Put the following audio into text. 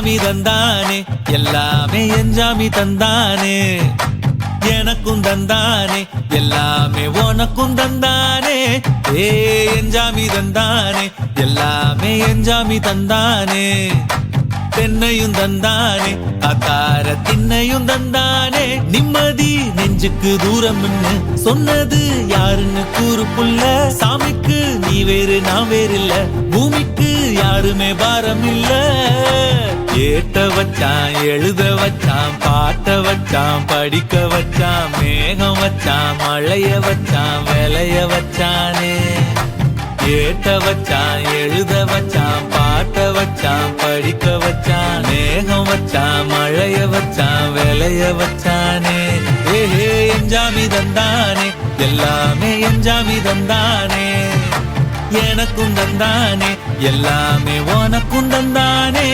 எஞ்சாமி தந்தானே எல்லாமே எஞ்சாமி தந்தானே எனக்கும் தந்தானே எல்லாமே உனக்கும் தந்தானே ஏ எஞ்சாமி தந்தானே எல்லாமே எஞ்சாமி தந்தானே தென்னையும் தந்தானே அக்கார திண்ணையும் தந்தானே நிம்மதி நெஞ்சுக்கு தூரம்னு சொன்னது யாருன்னு கூறு புள்ள சாமிக்கு நீ வேறு நான் வேறு இல்ல பூமிக்கு யாருமே பாரம் இல்ல ஏத்த வச்சான் எழுத வச்சான் பாட்ட வச்சான் படிக்க வச்சான் மேகம் வச்சான் மழைய வச்சான் விளைய வச்சானே ஏத்த வச்சான் எழுத வச்சான் பாட்ட வச்சான் படிக்க வச்சான் மேகம் வச்சான் மழைய வச்சான் விளைய வச்சானே ஏஹே எஞ்சாமி தந்தானே எல்லாமே எஞ்சாமி தந்தானே எனக்கும் தந்தானே எல்லாமே உனக்கும் தந்தானே